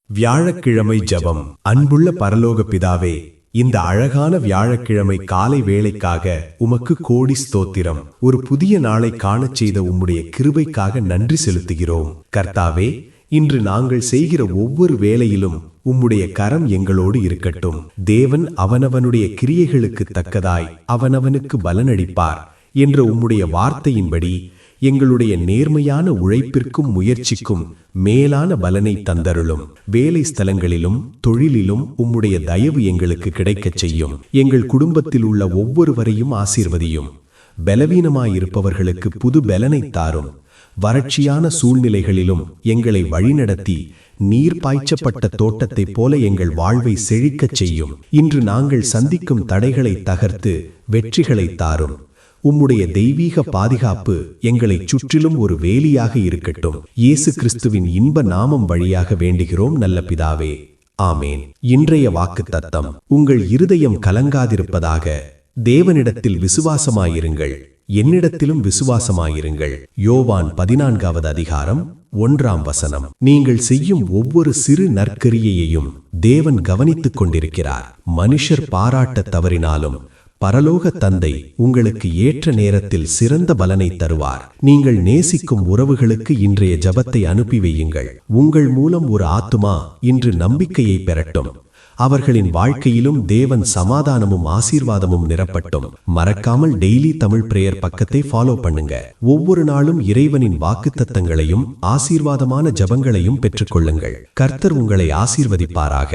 வியாழக்கிழமை ஜெபம். அன்புள்ள பரலோக பிதாவே, இந்த அழகான வியாழக்கிழமை காலை வேளைக்காக உமக்கு கோடி ஸ்தோத்திரம். ஒரு புதிய நாளை காணச் செய்த உம்முடைய கிருபைக்காக நன்றி செலுத்துகிறோம். கர்த்தாவே, இன்று நாங்கள் செய்கிற ஒவ்வொரு வேளையிலும் உம்முடைய கரம் எங்களோடு இருக்கட்டும். தேவன் அவனவனுடைய கிரியைகளுக்கு தக்கதாய் அவனவனுக்கு பலனளிப்பார் என்ற உம்முடைய வார்த்தையின்படி எங்களுடைய நேர்மையான உழைப்பிற்கும் முயற்சிக்கும் மேலான பலனை தந்தருளும். வேலை ஸ்தலங்களிலும் தொழிலிலும் உம்முடைய தயவு எங்களுக்கு கிடைக்கச் செய்யும். எங்கள் குடும்பத்தில் உள்ள ஒவ்வொருவரையும் ஆசீர்வதியும். பலவீனமாயிருப்பவர்களுக்கு புது பலனை தாரும். வறட்சியான சூழ்நிலைகளிலும் எங்களை வழிநடத்தி நீர் பாய்ச்சப்பட்ட தோட்டத்தைப் போல எங்கள் வாழ்வை செழிக்கச் செய்யும். இன்று நாங்கள் சந்திக்கும் தடைகளை தகர்த்து வெற்றிகளை தாரும். உம்முடைய தெய்வீக பாதுகாப்பு எங்களை சுற்றிலும் ஒரு வேலியாக இருக்கட்டும். இயேசு கிறிஸ்துவின் இன்ப நாமம் வழியாக வேண்டுகிறோம் நல்ல பிதாவே, ஆமேன். இன்றைய வாக்குத்தத்தம். உங்கள் இருதயம் கலங்காதிருப்பதாக. தேவனிடத்தில் விசுவாசமாயிருங்கள், என்னிடத்திலும் விசுவாசமாயிருங்கள். யோவான் 14வது அதிகாரம் 1ஆம் வசனம். நீங்கள் செய்யும் ஒவ்வொரு சிறு நற்கரியையையும் தேவன் கவனித்துக் கொண்டிருக்கிறார். மனுஷர் பாராட்ட தவறினாலும் பரலோக தந்தை உங்களுக்கு ஏற்ற நேரத்தில் சிறந்த பலனை தருவார். நீங்கள் நேசிக்கும் உறவுகளுக்கு இன்றைய ஜெபத்தை அனுப்பி வையுங்கள். உங்கள் மூலம் ஒரு ஆத்துமா இன்று நம்பிக்கையை பெறட்டும். அவர்களின் வாழ்க்கையிலும் தேவன் சமாதானமும் ஆசீர்வாதமும் நிரப்பட்டும். மறக்காமல் டெய்லி தமிழ் பிரேயர் பக்கத்தை ஃபாலோ பண்ணுங்க. ஒவ்வொரு நாளும் இறைவனின் வாக்குத்தத்தங்களையும் ஆசீர்வாதமான ஜெபங்களையும் பெற்றுக்கொள்ளுங்கள். கர்த்தர் உங்களை ஆசீர்வதிப்பாராக.